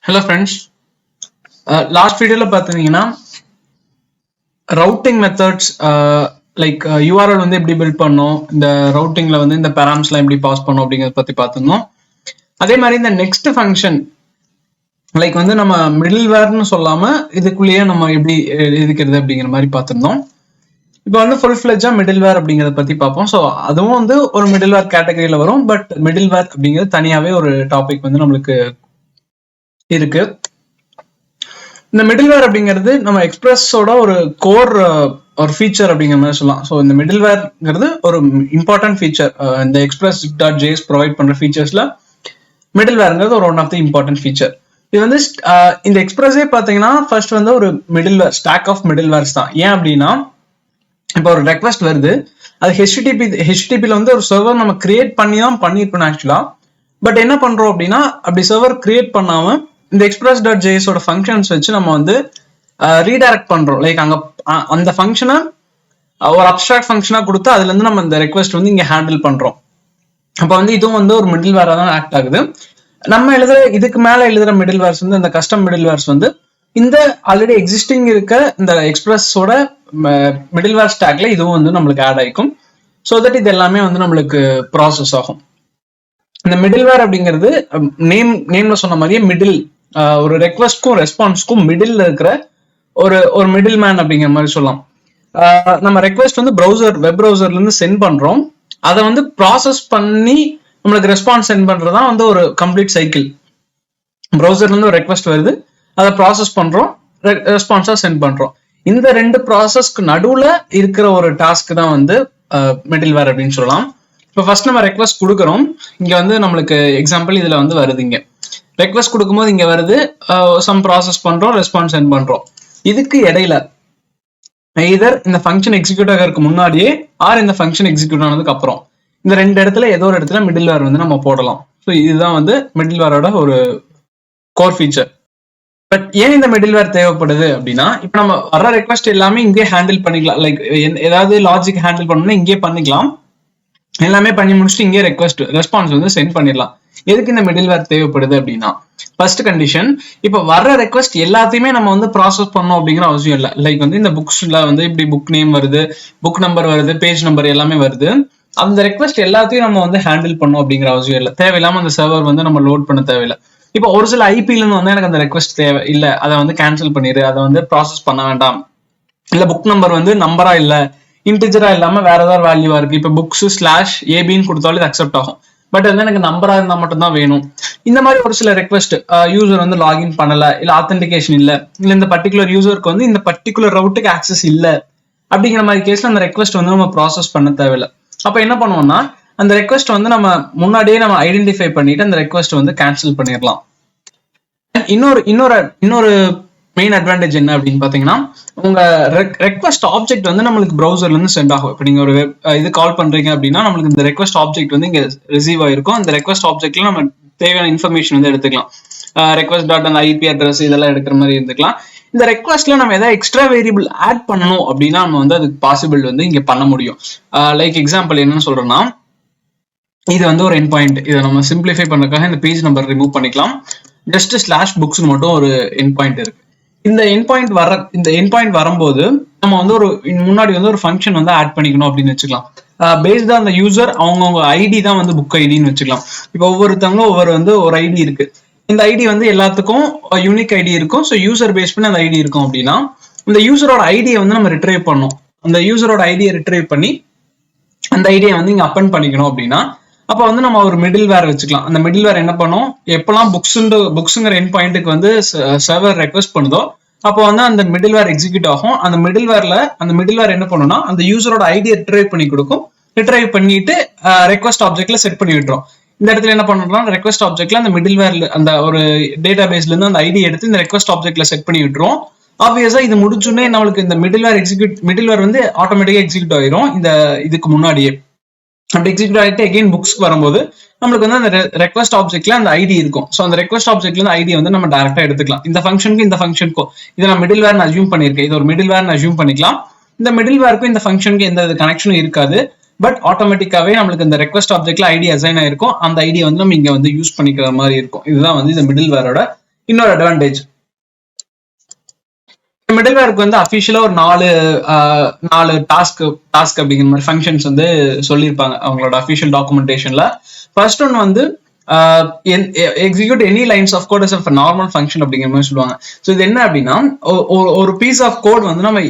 Hello friends. Last video la pathina routing methods like URL வந்து எப்படி build பண்ணோம், இந்த routingல வந்து இந்த params-லாம் எப்படி pass பண்ணோம் அப்படிங்கறத பத்தி பார்த்தோம். அதே மாதிரி இந்த next function like வந்து நம்ம middleware-னு சொல்லாம இதுக்குள்ளேயே நம்ம எப்படி எழுதிக்கிறது அப்படிங்கிற மாதிரி பார்த்திருந்தோம். இப்போ வந்து full fledged middleware அப்படிங்கறத பத்தி பார்ப்போம். சோ அதுவும் வந்து ஒரு middleware கேட்டகரியில வரும். பட் middleware அப்படிங்கிறது தனியாவே ஒரு டாபிக் வந்து நமக்கு இருக்கு. இந்த மிடில்வேர் அப்படிங்கிறது நம்ம எக்ஸ்பிரஸோட ஒரு கோர் ஒரு ஃபீச்சர் அப்படிங்கிற மாதிரி சொல்லலாம். ஸோ இந்த மிடில்வேர்ங்கிறது ஒரு இம்பார்ட்டன்ட் ஃபீச்சர். இந்த express.js ப்ரொவைட் பண்ற ஃபீச்சர்ஸ்ல மிடில்வேர்ங்கிறது ஒரு one of the important feature. இது வந்து இந்த எக்ஸ்பிரஸே பார்த்தீங்கன்னா ஃபர்ஸ்ட் வந்து ஒரு மிடில்வேர் ஸ்டாக் ஆஃப் மிடில்வேர்ஸ் தான். ஏன் அப்படின்னா இப்போ ஒரு ரெக்வஸ்ட் வருது, அது ஹெச்டிபில வந்து ஒரு சர்வர் நம்ம கிரியேட் பண்ணி தான் பண்ணிருக்கோம் ஆக்சுவலா. பட் என்ன பண்றோம் அப்படின்னா அப்படி சர்வர் கிரியேட் பண்ணாம இந்த express.js ஓட ஃபங்க்ஷன்ஸ் வச்சு நம்ம வந்து ரீடைரக்ட் பண்றோம். லைக் அங்க அந்த ஃபங்க்ஷனை ஒரு அப்ஸ்ட்ராக்ட் ஃபங்க்ஷனா கொடுத்து அதுல இருந்து நம்ம இந்த ரெக்வஸ்ட் வந்து இங்க ஹேண்டில் பண்றோம். அப்ப வந்து இதுவும் வந்து ஒரு மிடில்வேரா தான் ஆக்ட் ஆகுது. நம்ம இதுக்கு மேல எழுதுற மிடில்வேர்ஸ் வந்து இந்த கஸ்டம் மிடில்வேர்ஸ் வந்து இந்த ஆல்ரெடி எக்ஸிஸ்டிங் இருக்க இந்த எக்ஸ்பிரஸோட மிடில்வேர் ஸ்டாக்ல இதுவும் வந்து நம்மளுக்கு ஆட் ஆயிக்கும். ஸோ தட் இது எல்லாமே வந்து நம்மளுக்கு ப்ராசஸ் ஆகும். இந்த மிடில்வேர் அப்படிங்கிறது நேம்ல சொன்ன மாதிரியே மிடில், ஒரு ரெக்வஸ்ட்க்கும் ரெஸ்பான்ஸ்க்கும் மிடில் இருக்கிற ஒரு மிடில் மேன் அப்படிங்கிற மாதிரி சொல்லலாம். நம்ம ரெக்வஸ்ட் வந்து வெப் ப்ரௌசர்ல இருந்து சென்ட் பண்றோம், அதை வந்து ப்ராசஸ் பண்ணி நம்மளுக்கு ரெஸ்பான்ஸ் சென்ட் பண்றதுதான் வந்து ஒரு கம்ப்ளீட் சைக்கிள். ப்ரௌசர்ல இருந்து ஒரு ரெக்வஸ்ட் வருது, அதை ப்ராசஸ் பண்றோம், ரெஸ்பான்ஸா சென்ட் பண்றோம். இந்த ரெண்டு ப்ராசஸ்க்கு நடுவுல இருக்கிற ஒரு டாஸ்க் தான் வந்து மிடில்வேர் அப்படின்னு சொல்லலாம். இப்போ ஃபர்ஸ்ட் நம்ம ரெக்வஸ்ட் கொடுக்குறோம். இங்க வந்து நம்மளுக்கு எக்ஸாம்பிள் இதுல வந்து வருது, இங்க ரெக்வஸ்ட் கொடுக்கும்போது இங்க வருது, சம் ப்ராசஸ் பண்றோம், ரெஸ்பான்ஸ் சென்ட் பண்றோம். இதுக்கு இடையில either இந்த ஃபங்க்ஷன் எக்ஸிக்யூட் ஆகிறதுக்கு முன்னாடியே ஆர் இந்த ஃபங்க்ஷன் எக்ஸிக்யூட் ஆனதுக்கு அப்புறம் இந்த ரெண்டு இடத்துல ஏதோ ஒரு இடத்துல மிடில்வேர் வந்து நம்ம போடலாம். ஸோ இதுதான் வந்து மிடில்வேரோட ஒரு கோர் ஃபீச்சர். பட் ஏன் இந்த மிடில்வேர் தேவைப்படுது அப்படின்னா, இப்போ நம்ம வர ரெக்வஸ்ட் எல்லாமே இங்கே ஹேண்டில் பண்ணிக்கலாம். லைக் ஏதாவது லாஜிக் ஹேண்டில் பண்ணணும்னா இங்கே பண்ணிக்கலாம், எல்லாமே பண்ணி முடிச்சுட்டு இங்கே ரெஸ்பான்ஸ் வந்து சென்ட் பண்ணிடலாம். எதுக்கு இந்த மிடில்வேர் தேவைப்படுது அப்படின்னா, ஃபர்ஸ்ட் கண்டிஷன், இப்போ வர்ற ரெக்வஸ்ட் எல்லாத்தையுமே நம்ம வந்து ப்ராசஸ் பண்ணோம் அப்படிங்கிற அவசியம் இல்லை. லைக் வந்து இந்த புக்ஸ்ல வந்து இப்படி புக் நேம் வருது, புக் நம்பர் வருது, பேஜ் நம்பர் எல்லாமே வருது, அந்த ரெக்வஸ்ட் எல்லாத்தையும் நம்ம வந்து ஹேண்டில் பண்ணோம் அப்படிங்கிற அவசியம் இல்லை. தேவையில்லாம அந்த சர்வர் வந்து நம்ம லோட் பண்ண தேவையில்லை. இப்போ ஒரு சில ஐபில இருந்து வந்து எனக்கு அந்த ரெக்வஸ்ட் தேவை இல்லை, அதை வந்து கேன்சல் பண்ணிடு, அதை வந்து ப்ராசஸ் பண்ண வேண்டாம், இல்ல புக் நம்பர் வந்து நம்பரா இல்ல இன்டிஜரா இல்லாம வேற ஏதாவது வேல்யூவா இருக்கு, இப்ப புக்ஸ் /ab கொடுத்தாலும் இது அக்செப்ட் ஆகும். பட் வந்து எனக்கு நம்பரா இருந்தா மட்டும் தான் வேணும். இந்த மாதிரி ஒரு சில ரெக்வஸ்ட் யூசர் வந்து லாகின் பண்ணல, இல்ல ஆத்தென்டிகேஷன் இல்ல இந்த பர்டிகுலர் யூசருக்கு வந்து இந்த பர்டிகுலர் ரவுட்டுக்கு ஆக்சஸ் இல்ல அப்படிங்கிற மாதிரி கேஸ்ல அந்த ரெக்வஸ்ட் வந்து நம்ம ப்ராசஸ் பண்ண தேவையில்லை. அப்ப என்ன பண்ணுவோம்னா அந்த ரெக்வஸ்ட் வந்து நம்ம முன்னாடியே நம்ம ஐடென்டிஃபை பண்ணிட்டு அந்த ரெக்வஸ்ட் வந்து கேன்சல் பண்ணிடலாம். இன்னொரு மெயின் அட்வான்டேஜ் என்ன அப்படின்னு பாத்தீங்கன்னா, உங்க ரெக்வஸ்ட் ஆப்ஜெக்ட் வந்து நம்மளுக்கு ப்ரௌசர்ல இருந்து சென்ட் ஆகும். இப்போ நீங்க ஒரு இது கால் பண்றீங்க அப்படின்னா நம்மளுக்கு இந்த ரெக்வஸ்ட் ஆப்ஜெக்ட் வந்து இங்க ரிசீவ் ஆயிருக்கும். அந்த ரெக்வஸ்ட் ஆப்ஜெக்ட்ல நம்ம தேவையான இன்ஃபர்மேஷன் வந்து எடுத்துக்கலாம். ரெக்வஸ்ட் டாட் அந்த ஐபி அட்ரஸ் இதெல்லாம் எடுக்கிற மாதிரி இருந்துக்கலாம். இந்த ரெக்வஸ்ட்ல நம்ம ஏதாவது எக்ஸ்ட்ரா வேரியபிள் ஆட் பண்ணணும் அப்படின்னா நம்ம வந்து அதுக்கு பாசிபிள் வந்து இங்க பண்ண முடியும். லைக் எக்ஸாம்பிள் என்னன்னு சொல்றேன்னா, இது வந்து ஒரு எண்ட் பாயிண்ட், இதை நம்ம சிம்பிளிஃபை பண்றதுக்காக இந்த பேஜ் நம்பர் ரிமூவ் பண்ணிக்கலாம். ஜஸ்ட் /books மட்டும் ஒரு எண்ட் பாயிண்ட் இருக்கு. இந்த எண்ட் பாயிண்ட் வரும்போது நம்ம வந்து ஒரு முன்னாடி வந்து ஒரு ஃபங்க்ஷன் வந்து ஆட் பண்ணிக்கணும் அப்படின்னு வச்சுக்கலாம். பேஸ்ட் ஆன் த யூசர் அவங்கவுங்க ஐடி தான் வந்து புக் ஐடின்னு வச்சுக்கலாம். இப்போ ஒவ்வொருத்தவங்களும் ஒரு ஐடி இருக்கு. இந்த ஐடி வந்து எல்லாத்துக்கும் யூனிக் ஐடி இருக்கும். ஸோ யூசர் பேஸ் பண்ணி அந்த ஐடி இருக்கும் அப்படின்னா இந்த யூசரோட ஐடியை வந்து நம்ம ரிட்ரைவ் பண்ணணும். அந்த யூசரோட ஐடியை ரிட்ரைவ் பண்ணி அந்த ஐடியை வந்து இங்க அப்பன் பண்ணிக்கணும் அப்படின்னா அப்ப வந்து நம்ம ஒரு மிடில்வேர் வச்சுக்கலாம். அந்த மிடில்வேர் என்ன பண்ணும், எப்பெல்லாம் புக்ஸுங்கிற எண்ட் பாயிண்ட்டுக்கு வந்து சர்வர் ரெக்வஸ்ட் பண்ணுதோ அப்போ வந்து அந்த மிடில்வேர் எக்ஸிக்யூட் ஆகும். அந்த மிடில்வேர் என்ன பண்ணும்னா அந்த யூசரோட ஐடியை ரிட்ரைவ் பண்ணி கொடுக்கும். ரிட்ரைவ் பண்ணிட்டு ரெக்வஸ்ட் ஆப்ஜெக்ட்ல செட் பண்ணி விட்டுரும். இந்த இடத்துல என்ன பண்ணலாம், ரெக்வஸ்ட் ஆப்ஜெக்ட்ல அந்த மிடில்வேர்ல அந்த ஒரு டேட்டா பேஸ்ல இருந்து அந்த ஐடி எடுத்து இந்த ரெக்வஸ்ட் ஆப்ஜெக்ட்ல செட் பண்ணி விட்டுரும். ஆப்வியஸா இது முடிச்சுன்னே நம்மளுக்கு இந்த மிடில்வேர் வந்து ஆட்டோமேட்டிக்கா எக்ஸிக்யூட் ஆயிரும். இதுக்கு முன்னாடியே அப்படி எக்ஸிக்யூட் ஆகிட்டு அகைன் புக்ஸ்க்கு வரும்போது நம்மளுக்கு வந்து அந்த ரெக்வஸ்ட் ஆப்ஜெக்ட்ல அந்த ஐடி இருக்கும். ஸோ அந்த ரெக்வஸ்ட் ஆப்ஜெக்ட்ல இருந்து ஐடி வந்து நம்ம டேரக்டா எடுத்துக்கலாம். இந்த ஃபங்க்ஷனுக்கும் இதை நான் மிடில்வேர்னு அஸ்யூம் பண்ணிருக்கேன், இது ஒரு மிடில்வேர்னு அஸ்யூம் பண்ணிக்கலாம். இந்த மிடில்வேருக்கும் இந்த ஃபங்க்ஷனுக்கு எந்த கனெக்ஷனும் இருக்காது. பட் ஆட்டோமேட்டிக்காவே நம்மளுக்கு இந்த ரெக்வஸ்ட் ஆப்ஜெக்ட்ல ஐடி அசைன் ஆயிருக்கும். அந்த ஐடியை வந்து நம்ம இங்க வந்து யூஸ் பண்ணிக்கிற மாதிரி இருக்கும். இதுதான் வந்து இந்த மிடில்வேரோட இன்னொரு அட்வான்டேஜ், மிடில்வேருக்கு வந்து அஃபிஷியலா ஒரு நாலு டாஸ்க் அப்படிங்கிற மாதிரி ஃபங்க்ஷன்ஸ் வந்து சொல்லியிருப்பாங்க அவங்களோட அஃபிஷியல் டாக்குமெண்டேஷன்ல. ஃபர்ஸ்ட் ஒன் வந்து execute any lines of code of normal function அப்படிங்கிற மாதிரி சொல்லுவாங்க. ஸோ இது என்ன அப்படின்னா, ஒரு பீஸ் ஆஃப் கோட் வந்து நம்ம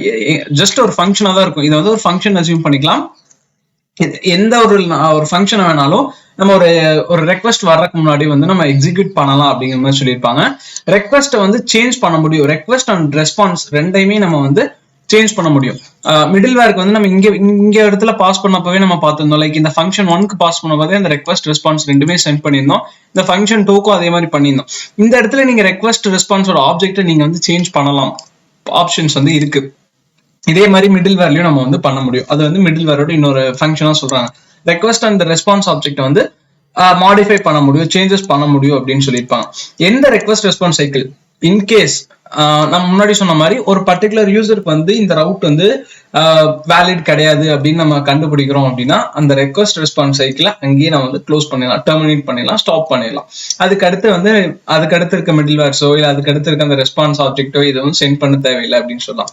ஜஸ்ட் ஒரு ஃபங்க்ஷனா தான் இருக்கும். இதை வந்து ஒரு ஃபங்க்ஷன் அசியூம் பண்ணிக்கலாம். எந்த ஒரு ஃபங்க்ஷன் வேணாலும் நம்ம ஒரு ரெக்வஸ்ட் வர்றதுக்கு முன்னாடி வந்து நம்ம எக்ஸிக்யூட் பண்ணலாம் அப்படிங்கிற மாதிரி சொல்லியிருப்பாங்க. ரெக்வஸ்ட்டை வந்து சேஞ்ச் பண்ண முடியும். ரெக்வஸ்ட் அண்ட் ரெஸ்பான்ஸ் ரெண்டையுமே நம்ம வந்து சேஞ்ச் பண்ண முடியும். மிடில்வேருக்கு வந்து நம்ம இங்க இடத்துல பாஸ் பண்ணப்பவே நம்ம பார்த்திருந்தோம். லைக் இந்த ஃபங்க்ஷன் 1க்கு பாஸ் பண்ணப்பவே அந்த ரெக்வஸ்ட் ரெஸ்பான்ஸ் ரெண்டுமே சென்ட் பண்ணியிருந்தோம். இந்த ஃபங்க்ஷன் 2க்கும் அதே மாதிரி பண்ணியிருந்தோம். இந்த இடத்துல நீங்க ரெக்வஸ்ட் ரெஸ்பான்ஸோட ஆப்ஜெக்ட்டை நீங்க வந்து சேஞ்ச் பண்ணலாம், ஆப்ஷன்ஸ் வந்து இருக்கு. இதே மாதிரி மிடில் வேர்லயும் நம்ம வந்து பண்ண முடியும். அது வந்து மிடில் வேரோட இன்னொரு ஃபங்க்ஷனா சொல்றாங்க. ரெக்வஸ்ட் அண்ட் ரெஸ்பான்ஸ் ஆப்ஜெக்ட் வந்து மாடிஃபை பண்ண முடியும், சேஞ்சஸ் பண்ண முடியும் அப்படின்னு சொல்லியிருப்பாங்க. எந்த ரெக்வஸ்ட் ரெஸ்பான்ஸ் சைக்கிள் இன்கேஸ் நம்ம முன்னாடி சொன்ன மாதிரி ஒரு பர்டிகுலர் யூசருக்கு வந்து இந்த ரவுட் வந்து வேலிட் கிடையாது அப்படின்னு நம்ம கண்டுபிடிக்கிறோம் அப்படின்னா, அந்த ரெக்வஸ்ட் ரெஸ்பான்ஸ் சைக்கிளை அங்கேயே நம்ம வந்து க்ளோஸ் பண்ணிடலாம், டெர்மினேட் பண்ணிடலாம், ஸ்டாப் பண்ணிடலாம். அதுக்கு அடுத்து இருக்க மிடில் வேர்ஸோ இல்லை அதுக்கு அடுத்து இருக்க அந்த ரெஸ்பான்ஸ் ஆப்ஜெக்டோ இதை வந்து சென்ட் பண்ண தேவையில்லை அப்படின்னு சொல்லலாம்.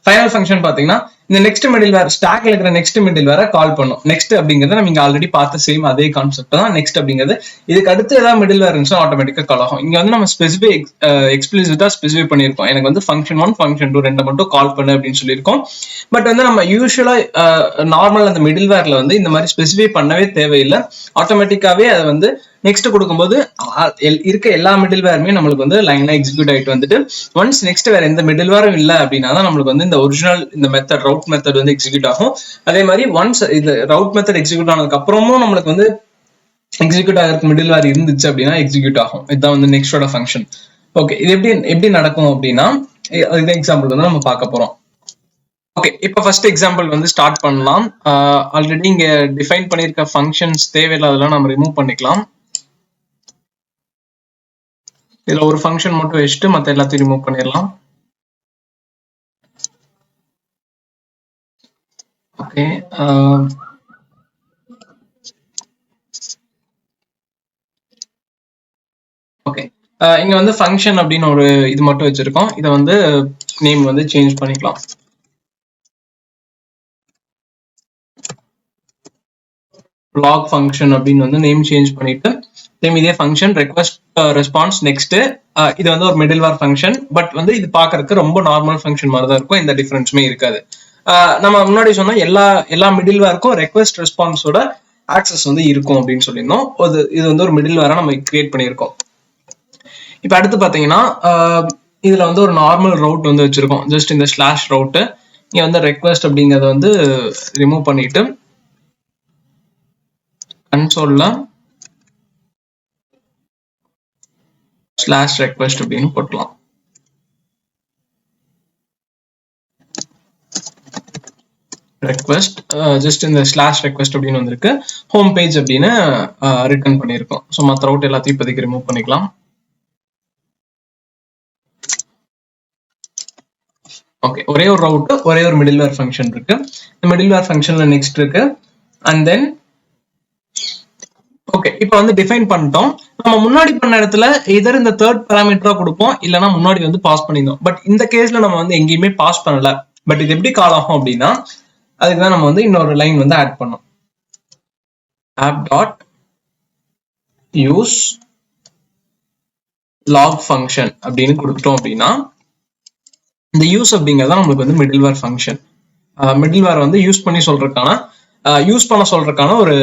ஃபைனல் ஃபங்க்ஷன் பாத்தீங்கன்னா இந்த நெக்ஸ்ட் மிடில் வேர், ஸ்டாக்ல இருக்கிற நெக்ஸ்ட் மிடில் வேரை கால் பண்ணும். நெக்ஸ்ட் அப்படிங்கிறது நம்ம இங்க ஆல்ரெடி பார்த்த சேம் அதே கான்செப்ட் தான். நெக்ஸ்ட் அப்படிங்கிறது இதுக்கு அடுத்து ஏதாவது மிடில் வேர் இருந்துச்சுன்னா ஆட்டோமேட்டிக்கா கால் ஆகும். இங்க வந்து நம்ம எக்ஸ்பிளிசிட்டா ஸ்பெசிஃபை பண்ணியிருக்கோம். எனக்கு வந்து ஃபங்க்ஷன் 1 ஃபங்க்ஷன் 2 ரெண்டு மட்டும் கால் பண்ணு அப்படின்னு சொல்லியிருக்கோம். பட் வந்து நம்ம யூஸ்வலா நார்மல் அந்த மிடில் வேர்ல வந்து இந்த மாதிரி ஸ்பெசிஃபை பண்ணவே தேவையில்லை. ஆட்டோமேட்டிக்காவே அதை வந்து நெக்ஸ்ட் கொடுக்கும்போது இருக்க எல்லா மிடில் வேருமே நம்மளுக்கு வந்து லைனா எக்ஸிக்யூட் ஆயிட்டு வந்துட்டு, ஒன்ஸ் நெக்ஸ்ட் வேற எந்த மிடில் வேரும் இல்லை அப்படின்னா தான் நம்மளுக்கு வந்து இந்த ஒரிஜினல் இந்த மெத்தட் ரவுட் மெத்தட் வந்து எக்ஸிக்யூட் ஆகும். அதே மாதிரி ஒன்ஸ் இது ரவுட் மெத்தட் எக்ஸிக்யூட் ஆனதுக்கு அப்புறமும் நம்மளுக்கு வந்து எக்ஸிக்யூட் ஆகிறதுக்கு மிடில் வேர் இருந்துச்சு அப்படின்னா எக்ஸிக்யூட் ஆகும். இதுதான் வந்து நெக்ஸ்டோட ஃபங்க்ஷன். ஓகே, இது எப்படி நடக்கும் அப்படின்னா இந்த எக்ஸாம்பிள் வந்து நம்ம பார்க்க போறோம். ஓகே, இப்போ ஃபர்ஸ்ட் எக்ஸாம்பிள் வந்து ஸ்டார்ட் பண்ணலாம். ஆல்ரெடி இங்க டிஃபைன் பண்ணியிருக்க ஃபங்க்ஷன்ஸ் தேவையில்லாதெல்லாம் நம்ம ரிமூவ் பண்ணிக்கலாம். இதுல ஒரு ஃபங்க்ஷன் மட்டும் வச்சுட்டு மற்ற எல்லாத்தையும் ரிமூவ் பண்ணிடலாம். ஓகே, ஓகே, இங்க வந்து ஃபங்க்ஷன் அப்படின்னு ஒரு இது மட்டும் வச்சிருக்கோம். இதை வந்து நேம் வந்து சேஞ்ச் பண்ணிக்கலாம். log ஃபங்க்ஷன் அப்படின்னு வந்து நேம் சேஞ்ச் பண்ணிட்டு இதே ஃபங்க்ஷன் ரெக்வஸ்ட் ரெஸ்பான்ஸ் நெக்ஸ்ட். இது வந்து ஒரு மிடில் வேர் ஃபங்க்ஷன். பட் வந்து இது பாக்குறதுக்கு ரொம்ப நார்மல் ஃபங்க்ஷன் மாதிரி தான் இருக்கும். எந்த டிஃபரன்ஸுமே இருக்காது. நம்ம முன்னாடி சொன்னா எல்லா மிடில் வேருக்கும் ரெக்வஸ்ட் ரெஸ்பான்ஸோட ஆக்சஸ் வந்து இருக்கும் அப்படின்னு சொல்லியிருந்தோம். இது வந்து ஒரு மிடில் வேரா நம்ம கிரியேட் பண்ணியிருக்கோம். இப்ப அடுத்து பாத்தீங்கன்னா இதுல வந்து ஒரு நார்மல் ரவுட் வந்து வச்சிருக்கோம். ஜஸ்ட் இந்த ஸ்லாஷ் ரவுட் இங்க வந்து ரெக்வஸ்ட் அப்படிங்கறத வந்து ரிமூவ் பண்ணிட்டு கன்சோல்ல ஸ்லாஷ் ரெக்வஸ்ட் அப்படின்னு போட்டலாம். ரெக்வஸ்ட் ஜஸ்ட் இந்த ஸ்லாஷ் ரெக்வஸ்ட் அப்படின்னு வந்திருக்கு. ஹோம் பேஜ் அப்படின்னு ரிட்டர்ன் பண்ணியிருக்கோம். ஸோ மற்ற ரவுட் எல்லாத்தையும் இப்போதைக்கு ரிமூவ் பண்ணிக்கலாம். ஓகே, ஒரே ஒரு ரவுட், ஒரே ஒரு மிடில் வேர் ஃபங்க்ஷன் இருக்கு. இந்த மிடில் வேர் ஃபங்க்ஷன்ல நெக்ஸ்ட் இருக்கு. அண்ட் தென் ஓகே, இப்போ வந்து டிஃபைன் பண்ணிட்டோம். நம்ம முன்னாடி பண்ண இடத்துல இதர் இந்த தேர்ட் பேராமீட்டரா கொடுப்போம், இல்லைன்னா முன்னாடி வந்து பாஸ் பண்ணிருந்தோம். பட் இந்த கேஸ்ல நம்ம வந்து எங்கேயுமே பாஸ் பண்ணல. பட் இது எப்படி கால் ஆகும் அப்படின்னா அதுக்கு தான் நம்ம வந்து இன்னொரு லைன் வந்து ஆட் பண்ணோம். App dot use log function அப்படின்னு கொடுத்துட்டோம் அப்படின்னா இந்த யூஸ் அப்படிங்கறத நம்மளுக்கு வந்து மிடில்வேர் ஃபங்க்ஷன். மிடில்வேர் வந்து யூஸ் பண்ண சொல்றதுக்கான ஒரு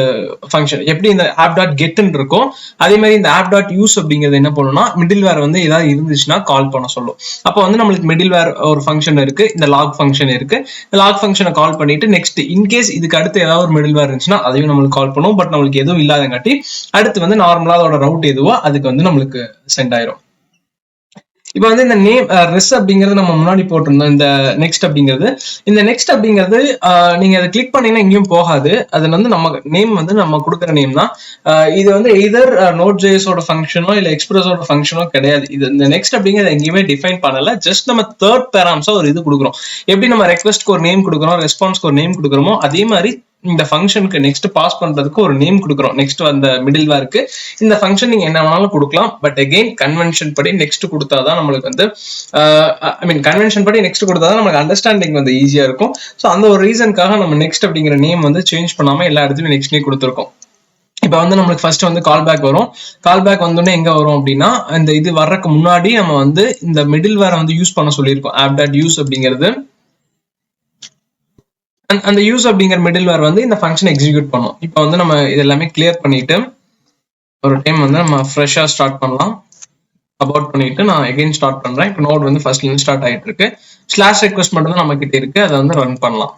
ஃபங்க்ஷன். எப்படி இந்த ஆப் டாட் கெட்ன்னு இருக்கும் அதே மாதிரி இந்த ஆப் டாட் யூஸ் அப்படிங்கிறது என்ன பண்ணும்னா மிடில்வேர் வந்து ஏதாவது இருந்துச்சுன்னா கால் பண்ண சொல்லும். அப்போ வந்து நம்மளுக்கு மிடில்வேர் ஒரு ஃபங்க்ஷன் இருக்கு, இந்த லாக் ஃபங்க்ஷன் இருக்கு. இந்த லாக் ஃபங்க்ஷனை கால் பண்ணிட்டு நெக்ஸ்ட் இன்கேஸ் இதுக்கு அடுத்து ஏதாவது ஒரு மிடில்வேர் இருந்துச்சுன்னா அதையும் நம்மளுக்கு கால் பண்ணும். பட் நம்மளுக்கு எதுவும் இல்லாதங்காட்டி அடுத்து வந்து நார்மலா அதோட ரவுட் எதுவோ அதுக்கு வந்து நம்மளுக்கு சென்ட் ஆயிரும். இப்போ வந்து இந்த நேம் ரெஸ் அப்படிங்கிறது நம்ம முன்னாடி போட்டிருந்தோம். இந்த நெக்ஸ்ட் அப்படிங்கிறது நீங்க அதை கிளிக் பண்ணீங்கன்னா எங்கேயும் போகாது. அது வந்து நம்ம நேம் வந்து நம்ம கொடுக்குற நேம் தான். இது வந்து எய்தர் நோட் ஜேஎஸோட ஃபங்க்ஷனோ இல்லை எக்ஸ்பிரஸோட ஃபங்க்ஷனோ கிடையாது. இது இந்த நெக்ஸ்ட் அப்படிங்கிறது எங்கேயுமே டிஃபைன் பண்ணல. ஜஸ்ட் நம்ம தேர்ட் பேராம்ஸா ஒரு இது கொடுக்குறோம். எப்படி நம்ம ரெக்வஸ்ட்க்கு ஒரு நேம் கொடுக்குறோம், ரெஸ்பான்ஸ்க்கு ஒரு நேம் கொடுக்குறோமோ அதே மாதிரி இந்த ஃபங்க்ஷனுக்கு நெக்ஸ்ட் பாஸ் பண்றதுக்கு ஒரு நேம் கொடுக்குறோம். நெக்ஸ்ட் அந்த மிடில் வேருக்கு இந்த ஃபங்க்ஷன் நீங்க என்ன வேணாலும் கொடுக்கலாம். பட் அகெயின் கன்வென்ஷன் படி நெக்ஸ்ட் கொடுத்தாதான் நம்மளுக்கு வந்து கன்வென்ஷன் படி நெக்ஸ்ட் கொடுத்தாதான் நமக்கு அண்டர்ஸ்டாண்டிங் வந்து ஈஸியா இருக்கும். ஸோ அந்த ஒரு ரீசனுக்காக நம்ம நெக்ஸ்ட் அப்படிங்கிற நேம் வந்து சேஞ்ச் பண்ணாம எல்லா இடத்துலயும் நெக்ஸ்ட்னே கொடுத்துருக்கோம். இப்ப வந்து நம்மளுக்கு ஃபர்ஸ்ட் வந்து கால் பேக் வரும். கால் பேக் வந்தோடனே எங்க வரும் அப்படின்னா, இந்த இது வர்றதுக்கு முன்னாடி நம்ம வந்து இந்த மிடில் வேரை வந்து யூஸ் பண்ண சொல்லியிருக்கோம். app.use அப்படிங்கிறது அந்த யூஸ் அப்படிங்கிற மிடில் வேர் வந்து இந்த ஃபங்க்ஷன் எக்ஸிக்யூட் பண்ணும். இப்போ வந்து நம்ம இது எல்லாமே கிளியர் பண்ணிட்டு ஒரு டைம் வந்து நம்ம ஃப்ரெஷ்ஷா ஸ்டார்ட் பண்ணலாம். அபவுட் பண்ணிட்டு நான் எகைன் ஸ்டார்ட் பண்றேன். இப்போ நோட் வந்து ஃபர்ஸ்ட்ல இருந்து ஸ்டார்ட் ஆயிட்டு இருக்கு. ஸ்லாஷ் ரெக்வஸ்ட் மட்டும் தான் நம்ம கிட்ட இருக்கு. அதை வந்து ரன் பண்ணலாம்.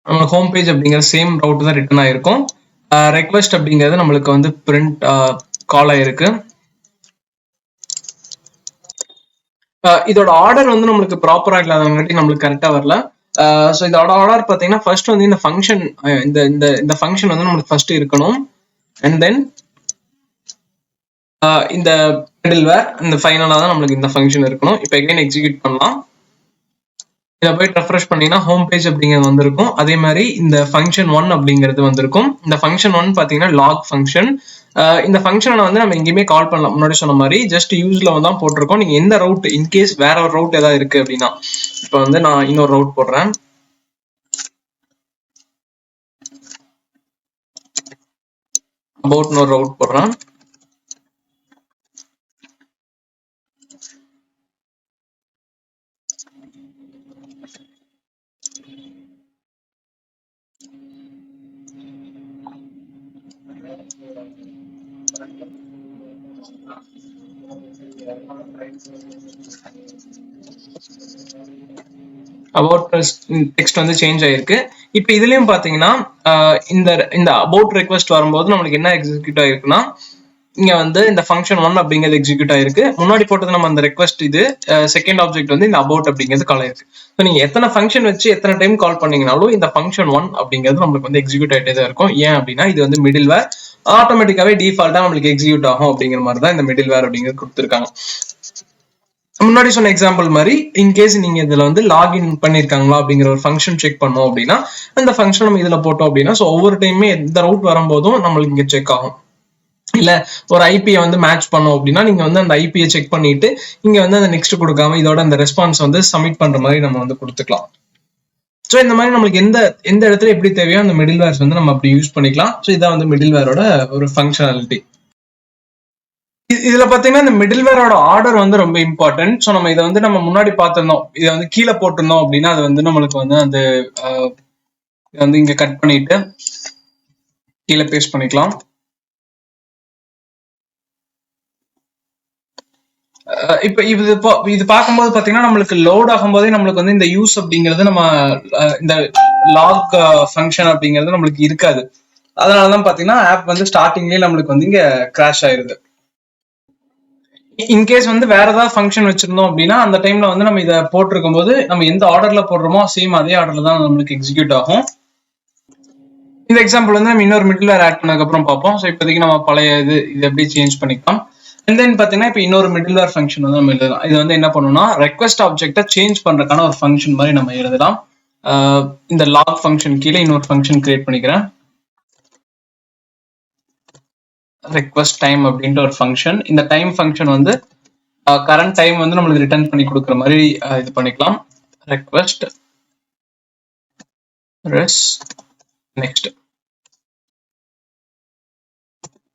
நம்ம ஹோம் பேஜ் அப்படிங்கிற சேம் ரவுட் தான் ரிட்டர்ன் ஆயிருக்கும். ரெக்வஸ்ட் அப்படிங்கிறது நம்மளுக்கு வந்து பிரிண்ட் கால் ஆயிருக்கு. இதோட ஆர்டர் வந்து நம்மளுக்கு ப்ராப்பரா இல்லாதங்காட்டி நம்மளுக்கு கரெக்டா வரல. ஸோ இதோட ஆர்டர் பார்த்தீங்கன்னா ஃபர்ஸ்ட் வந்து இந்த ஃபங்க்ஷன் இந்த ஃபங்க்ஷன் வந்து நம்மளுக்கு ஃபர்ஸ்ட் இருக்கணும். அண்ட் தென் இந்த மிடில்வேர் இந்த ஃபைனலாக தான் நம்மளுக்கு இந்த ஃபங்க்ஷன் இருக்கணும். இப்போ எகைன் எக்ஸிக்யூட் பண்ணலாம். இதை போய் ரெஃப்ரெஷ் பண்ணீங்கன்னா ஹோம் பேஜ் அப்படிங்கிறது வந்திருக்கும். அதே மாதிரி இந்த ஃபங்க்ஷன் 1 அப்படிங்கிறது வந்திருக்கும். இந்த ஃபங்க்ஷன் 1 பார்த்தீங்கன்னா லாக் ஃபங்க்ஷன். இந்த ஃபங்க்ஷனை வந்து நம்ம எங்கேயுமே கால் பண்ணலாம். முன்னாடி சொன்ன மாதிரி ஜஸ்ட் யூஸ்ல தான் போட்டிருக்கோம். நீங்க எந்த ரவுட் இன்கேஸ் வேற ஒரு ரவுட் ஏதாவது இருக்கு அப்படின்னா, இப்போ வந்து நான் இன்னொரு ரவுட் போடுறேன். அபவுட் ஒரு ரவுட் போடுறேன். அபவுட் டெக்ஸ்ட் வந்து சேஞ்ச் ஆயிருக்கு. இப்போ இதுலயும் பாத்தீங்கன்னா இந்த இந்த அபவுட் ரெக்வஸ்ட் வரும்போது நம்மளுக்கு என்ன எக்ஸிக்யூட் ஆயிருக்குன்னா, இங்க வந்து இந்த ஃபங்க்ஷன் 1 அப்படிங்கிறது எக்ஸிக்யூட் ஆயிருக்கு. முன்னாடி போட்டது நம்ம அந்த ரெக்வஸ்ட் இது செகண்ட் ஆப்ஜெக்ட் வந்து இந்த அபவுட் அப்படிங்கிறது கால் ஆயிருக்கு. ஸோ நீங்க எத்தனை ஃபங்க்ஷன் வச்சு எத்தனை டைம் கால் பண்ணீங்கனாலும் இந்த ஃபங்க்ஷன் 1 அப்படிங்கிறது நம்மளுக்கு வந்து எக்ஸிக்யூட் ஆகிட்டே தான் இருக்கும். ஏன் அப்படின்னா இது வந்து மிடில் வேர் ஆட்டோமேட்டிக்காவே டிஃபால்ட்டா நம்மளுக்கு எக்ஸிக்யூட் ஆகும் அப்படிங்கிற மாதிரி தான் இந்த மிடில் வேர் அப்படிங்கிறது கொடுத்துருக்காங்க. முன்னாடி சொன்ன எக்ஸாம்பிள் மாதிரி இன்கேஸ் நீங்க இதுல வந்து லாகின் பண்ணிருக்காங்களா அப்படிங்கிற ஒரு ஃபங்க்ஷன் செக் பண்ணோம் அப்படின்னா அந்த ஃபங்க்ஷன் நம்ம இதுல போட்டோம் அப்படின்னா ஸோ ஒவ்வொரு டைமே எந்த ரவுட் வரும்போதும் நம்மளுக்கு இங்க செக் ஆகும். இல்ல ஒரு ஐபியை வந்து மேட்ச் பண்ணோம் அப்படின்னா நீங்க வந்து அந்த ஐபியை செக் பண்ணிட்டு இங்க வந்து அந்த நெக்ஸ்ட் கொடுக்காம இதோட அந்த ரெஸ்பான்ஸ் வந்து சப்மிட் பண்ற மாதிரி நம்ம வந்து கொடுத்துக்கலாம். ஸோ இந்த மாதிரி நம்மளுக்கு எந்த இடத்துல எப்படி தேவையோ அந்த மிடில் வேர்ஸ் வந்து நம்ம அப்படி யூஸ் பண்ணிக்கலாம். ஸோ இதான் வந்து மிடில் வேரோட ஒரு ஃபங்க்ஷனாலிட்டி. இதுல பாத்தீங்கன்னா இந்த மிடில்வேரோட ஆர்டர் வந்து ரொம்ப இம்பார்ட்டன்ட். ஸோ நம்ம இதை வந்து நம்ம முன்னாடி பார்த்திருந்தோம். இதை வந்து கீழே போட்டிருந்தோம் அப்படின்னா அது வந்து நம்மளுக்கு வந்து அந்த வந்து இங்க கட் பண்ணிட்டு கீழே பேஸ்ட் பண்ணிக்கலாம். இப்ப இது பார்க்கும்போது பாத்தீங்கன்னா நம்மளுக்கு லோட் ஆகும்போதே நம்மளுக்கு வந்து இந்த யூஸ் அப்படிங்கிறது நம்ம இந்த லாக் ஃபங்க்ஷன் அப்படிங்கிறது நம்மளுக்கு இருக்காது. அதனாலதான் பாத்தீங்கன்னா ஆப் வந்து ஸ்டார்டிங்லயே நம்மளுக்கு வந்து இங்க கிராஷ் ஆயிருது. இன்கேஸ் வந்து வேற ஏதாவது ஃபங்க்ஷன் வச்சிருந்தோம் அப்படின்னா அந்த டைம்ல வந்து நம்ம இதை போட்டிருக்கும் போது நம்ம எந்த ஆர்டர்ல போடுறோமோ சேம் அதே ஆர்டர்ல தான் நம்மளுக்கு எக்ஸிக்யூட் ஆகும். இந்த எக்ஸாம்பிள் வந்து நம்ம இன்னொரு மிடில் வேர் ஆட் பண்ணதுக்கு அப்புறம் பார்ப்போம். ஸோ இப்போதைக்கு நம்ம பழைய இது எப்படி சேஞ்ச் பண்ணிக்கலாம். அண்ட் தென் பாத்தீங்கன்னா இப்போ இன்னொரு மிடில் வேர் ஃபங்க்ஷன் வந்து நம்ம எழுதலாம். இது வந்து என்ன பண்ணணும்னா ரெக்வஸ்ட் ஆப்ஜெக்டை சேஞ்ச் பண்றதுக்கான ஒரு ஃபங்க்ஷன் மாதிரி நம்ம எழுதலாம். இந்த லாக் ஃபங்க்ஷன் கீழே இன்னொரு ஃபங்க்ஷன் கிரியேட் பண்ணிக்கிறேன். ரெக்வஸ்ட் டைம் அப்படின்ற ஒரு ஃபங்க்ஷன். இந்த டைம் ஃபங்க்ஷன் வந்து கரண்ட் டைம் வந்து நம்மளுக்கு ரிட்டர்ன் பண்ணி கொடுக்குற மாதிரி இது பண்ணிக்கலாம். ரெக்வஸ்ட் ரெஸ் நெக்ஸ்ட்.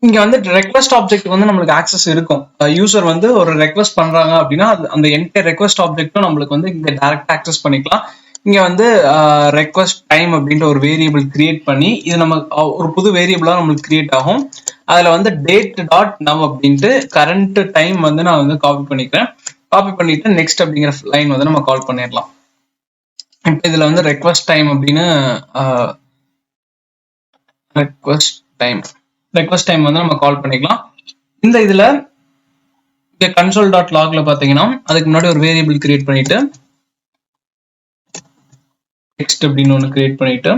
இங்க வந்து ரெக்வஸ்ட் ஆப்ஜெக்ட் வந்து நம்மளுக்கு ஆக்சஸ் இருக்கும். யூசர் வந்து ஒரு ரெக்வஸ்ட் பண்றாங்க அப்படின்னா அந்த என்டையர் ரெக்வஸ்ட் ஆப்ஜெக்டும் நம்மளுக்கு வந்து இங்க டைரக்ட் ஆக்சஸ் பண்ணிக்கலாம். இங்க வந்து ரெக்வஸ்ட் டைம் அப்படின்ற ஒரு வேரியபிள் கிரியேட் பண்ணி இது நம்ம ஒரு புது வேரியபிளா நம்மளுக்கு கிரியேட் ஆகும். அதுல வந்து டேட் டாட் நவ் அப்படின்ட்டு கரண்ட் டைம் வந்து நான் வந்து காப்பி பண்ணிக்கிறேன். காப்பி பண்ணிட்டு நெக்ஸ்ட் அப்படிங்கிற லைன் வந்து நம்ம கால் பண்ணிடலாம். இப்போ இதுல வந்து ரெக்வஸ்ட் டைம் அப்படின்னு ரெக்வஸ்ட் டைம் வந்து நம்ம கால் பண்ணிக்கலாம். இந்த இதுல கன்சோல் டாட் லாக்ல பாத்தீங்கன்னா அதுக்கு முன்னாடி ஒரு வேரியபிள் கிரியேட் பண்ணிட்டு டெக்ஸ்ட் அப்படின்னு ஒன்று கிரியேட் பண்ணிட்டு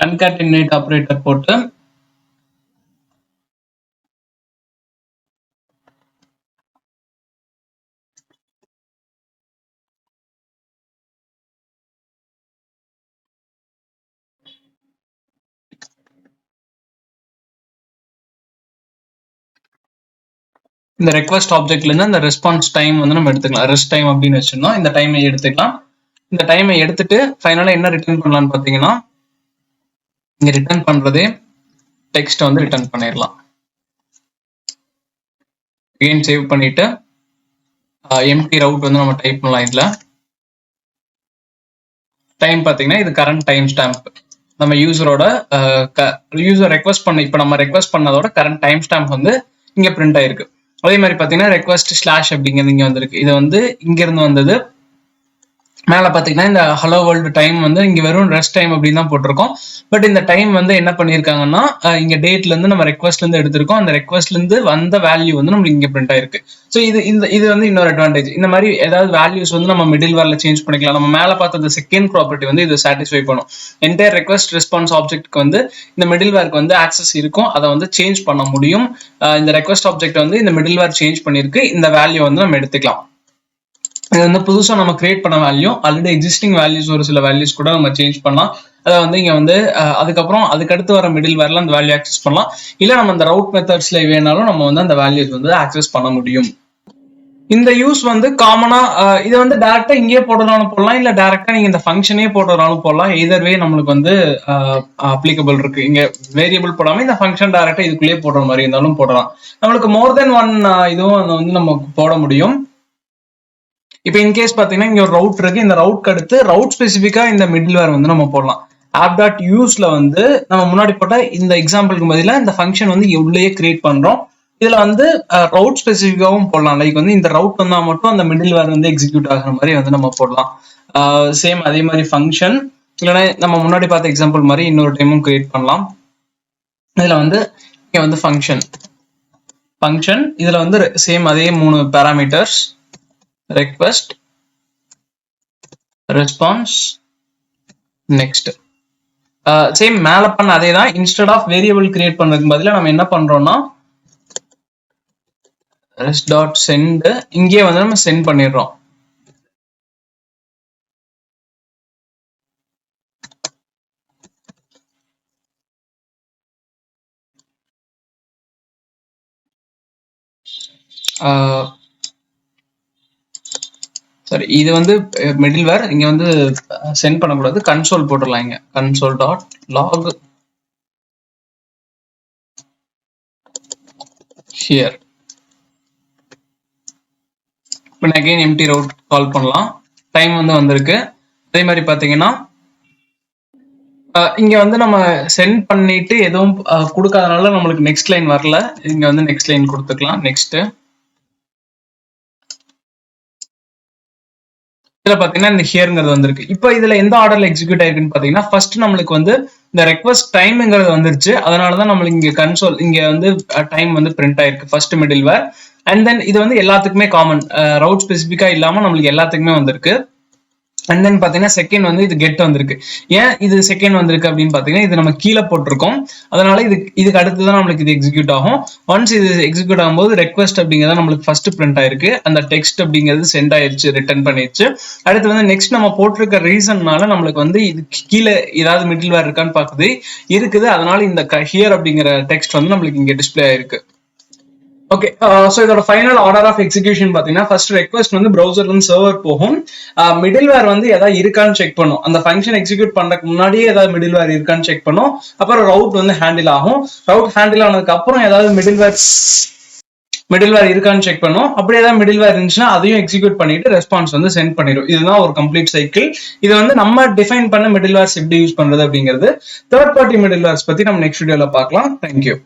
concatenate ஆப்ரேட்டர் போட்டு இந்த ரெக்வஸ்ட் ஆப்ஜெக்ட்ல இருந்து அந்த ரெஸ்பான்ஸ் டைம் வந்து நம்ம எடுத்துக்கலாம். ரெஸ்ட் டைம் அப்படின்னு வச்சிருந்தோம். இந்த டைமை எடுத்துக்கலாம். இந்த டைமை எடுத்துட்டு ஃபைனலா என்ன ரிட்டர்ன் பண்ணலாம்னு பாத்தீங்கன்னா, இங்க ரிட்டர்ன் பண்றதே டெக்ஸ்ட் வந்து ரிட்டர்ன் பண்ணிடலாம். அகைன் சேவ் பண்ணிட்டு எம்டி ரவுட் வந்து நம்ம டைப் பண்ணலாம். இதுல டைம் பாத்தீங்கன்னா இது கரண்ட் டைம் ஸ்டாம்ப். நம்ம யூசரோட யூசர் ரெக்வஸ்ட் பண்ண இப்ப நம்ம ரெக்வஸ்ட் பண்ணதோட கரண்ட் டைம் ஸ்டாம்ப் வந்து இங்க பிரிண்ட் ஆயிருக்கு. அதே மாதிரி பாத்தீங்கன்னா ரெக்வஸ்ட் ஸ்லாஷ் அப்படிங்கிறது இங்க வந்திருக்கு. இது வந்து இங்க இருந்து வந்தது. மேல பாத்தீங்கன்னா இந்த ஹலோ வேர்ல்டு டைம் வந்து இங்க வெறும் ரெஸ்ட் டைம் அப்படின்னு தான் போட்டிருக்கோம். பட் இந்த டைம் வந்து என்ன பண்ணிருக்காங்கன்னா இங்க டேட்ல இருந்து நம்ம ரெக்வஸ்ட்ல இருந்து எடுத்திருக்கோம். அந்த ரெக்வஸ்ட்ல இருந்து வந்த வேல்யூ வந்து நம்மளுக்கு இங்க பிரிண்ட் ஆயிருக்கு. ஸோ இது வந்து இன்னொரு அட்வான்டேஜ். இந்த மாதிரி ஏதாவது வேல்யூஸ் வந்து நம்ம மிடில் வேர்ல சேஞ்ச் பண்ணிக்கலாம். நம்ம மேல பார்த்த அந்த செகண்ட் ப்ராப்பர்ட்டி வந்து இது சாட்டிஸ்ஃபை பண்ணும். என்டையர் ரெக்வஸ்ட் ரெஸ்பான்ஸ் ஆப்ஜெக்ட்க்கு வந்து இந்த மிடில் வேர்க்கு வந்து ஆக்சஸ் இருக்கும். அதை வந்து சேஞ்ச் பண்ண முடியும். இந்த ரெக்வஸ்ட் ஆப்ஜெக்ட் வந்து இந்த மிடில் வேர் சேஞ்ச் பண்ணிருக்கு. இந்த வேல்யூ வந்து நம்ம எடுத்துக்கலாம். இது வந்து புதுசா நம்ம கிரியேட் பண்ண வேல்யூ, ஆல்ரெடி எக்ஸிஸ்டிங் வேல்யூஸ் ஒரு சில வேல்யூஸ் கூட நம்ம சேஞ்ச் பண்ணலாம். அதை வந்து இங்க வந்து அதுக்கப்புறம் அதுக்கடுத்து வர மிடில் வேர்ல அந்த வேல்யூ ஆக்சஸ் பண்ணலாம். இல்ல நம்ம அந்த ரவுட் மெத்தட்ஸ்ல வேணாலும் நம்ம வந்து அந்த வேல்யூஸ் வந்து ஆக்சஸ் பண்ண முடியும். இந்த யூஸ் வந்து காமனா இதை வந்து டைரக்டா இங்கேயே போடுறதாலும் போடலாம், இல்ல டைரக்டா நீங்க இந்த ஃபங்க்ஷனே போடுறதாலும் போடலாம். எதர் வே நம்மளுக்கு வந்து அப்ளிகபிள் இருக்கு. இங்க வேரியபிள் போடாம இந்த ஃபங்க்ஷன் டைரக்டா இதுக்குள்ளேயே போடுற மாதிரி இருந்தாலும் போடலாம். நம்மளுக்கு மோர் தென் ஒன் இதுவும் வந்து நம்ம போட முடியும். இப்போ இன்கேஸ் பாத்தீங்கன்னா இங்க ஒரு ரவுட் இருக்கு. இந்த ரவுட் அடுத்து ரவுட் ஸ்பெசிஃபிக்கா இந்த மிடில் வேர் வந்து நம்ம போடலாம். ஆப் டாட் யூஸ்ல வந்து நம்ம முன்னாடி போட்ட இந்த எக்ஸாம்பிளுக்கு பதிலா இந்த ஃபங்க்ஷன் வந்து உள்ளேயே கிரியேட் பண்றோம். இதுல வந்து ரவுட் ஸ்பெசிஃபிக்காவும் போடலாம். லைக் வந்து இந்த ரவுட் வந்தா மட்டும் அந்த மிடில் வேர் வந்து எக்ஸிக்யூட் ஆகிற மாதிரி வந்து நம்ம போடலாம். சேம் அதே மாதிரி ஃபங்க்ஷன் இல்லைன்னா நம்ம முன்னாடி பார்த்த எக்ஸாம்பிள் மாதிரி இன்னொரு டைமும் கிரியேட் பண்ணலாம். இதுல வந்து இங்க வந்து ஃபங்க்ஷன் இதுல வந்து சேம் அதே 3 parameters request response next same மேல பண்ண அதே தான். இன்ஸ்டெட் ஆஃப் வேரியபிள் கிரியேட் பண்றதுக்கு பதிலா நம்ம என்ன பண்றோம்னா res.send இங்கே வந்து நம்ம சென்ட் பண்ணிடுறோம். சரி, இது வந்து மிடில் வேர். இங்க வந்து சென்ட் பண்ணக்கூடாது, கன்சோல் போட்டுடலாம். இங்க கன்சோல் டாட் லாக் ஹியர். இப்போ அகைன் எம்டி ரவுட் கால் பண்ணலாம். டைம் வந்து வந்திருக்கு. அதே மாதிரி பாத்தீங்கன்னா இங்க வந்து நம்ம சென்ட் பண்ணிட்டு எதுவும் கொடுக்காதனால நம்மளுக்கு நெக்ஸ்ட் லைன் வரல. இங்க வந்து நெக்ஸ்ட் லைன் கொடுத்துக்கலாம். நெக்ஸ்ட் இதுல பாத்தீங்கன்னா இந்த ஹியர்ங்கிறது வந்திருக்கு. இப்போ இதுல எந்த ஆர்டர்ல எக்ஸிக்யூட் ஆயிருக்குன்னு பாத்தீங்கன்னா ஃபர்ஸ்ட் நம்மளுக்கு வந்து இந்த ரெக்வஸ்ட் டைம்ங்கிறது வந்துருச்சு. அதனாலதான் நம்மளுக்கு இங்க கன்சோல் இங்க வந்து டைம் வந்து பிரிண்ட் ஆயிருக்கு first middleware. And then இது வந்து எல்லாத்துக்குமே காமன், ரவுட் ஸ்பெசிஃபிக்கா இல்லாம நம்மளுக்கு எல்லாத்துக்குமே வந்திருக்கு. அண்ட் தென் பாத்தீங்கன்னா செகண்ட் வந்து இது கெட் வந்திருக்கு. ஏன் இது செகண்ட் வந்திருக்கு அப்படின்னு பாத்தீங்கன்னா இது நம்ம கீழே போட்டிருக்கோம். அதனால இதுக்கு அடுத்துதான் நம்மளுக்கு இது எக்ஸிக்யூட் ஆகும். ஒன்ஸ் இது எக்ஸிக்யூட் ஆகும்போது ரெக்வஸ்ட் அப்படிங்கிறத நம்மளுக்கு ஃபர்ஸ்ட் பிரிண்ட் ஆயிருக்கு. அந்த டெக்ஸ்ட் அப்படிங்கிறது சென்ட் ஆயிடுச்சு, ரிட்டர்ன் பண்ணிடுச்சு. அடுத்து வந்து நெக்ஸ்ட் நம்ம போட்டிருக்க ரீசன்னால நம்மளுக்கு வந்து இது கீழே ஏதாவது மிடில் வேர் இருக்கான்னு பாக்குது, இருக்குது. அதனால இந்த ஹியர் அப்படிங்கிற டெக்ஸ்ட் வந்து நம்மளுக்கு இங்க டிஸ்பிளே ஆயிருக்கு. ஓகே, ஸோ இதோட ஃபைனல் ஆர்டர் ஆஃப் எக்ஸிகியூஷன் பார்த்தீங்கன்னா ஃபர்ஸ்ட் ரெக்வஸ்ட் வந்து ப்ரௌசர்ல இருந்து சர்வர் போகும். மிடில் வேர் வந்து ஏதாவது இருக்கான்னு செக் பண்ணும். அந்த ஃபங்க்ஷன் எக்ஸிக்யூட் பண்றதுக்கு முன்னாடியே ஏதாவது மிடில் வேர் இருக்கான்னு செக் பண்ணும். அப்புறம் ரவுட் வந்து ஹேண்டில் ஆகும். ரவுட் ஹேண்டில் ஆனதுக்கு அப்புறம் ஏதாவது மிடில் வேர் இருக்கான்னு செக் பண்ணும். அப்படி ஏதாவது மிடில் வேர் இருந்துச்சுன்னா அதையும் எக்ஸிக்யூட் பண்ணிட்டு ரெஸ்பான்ஸ் வந்து சென்ட் பண்ணிடும். இதுதான் ஒரு கம்ப்ளீட் சைக்கிள். இது வந்து நம்ம டிஃபைன் பண்ண மிடில் வேர்ஸ் எப்படி யூஸ் பண்றது அப்படிங்கிறது. தேர்ட் பார்ட்டி மிடில் வேர்ஸ் பத்தி நம்ம நெக்ஸ்ட் வீடியோல பார்க்கலாம். தேங்க்யூ.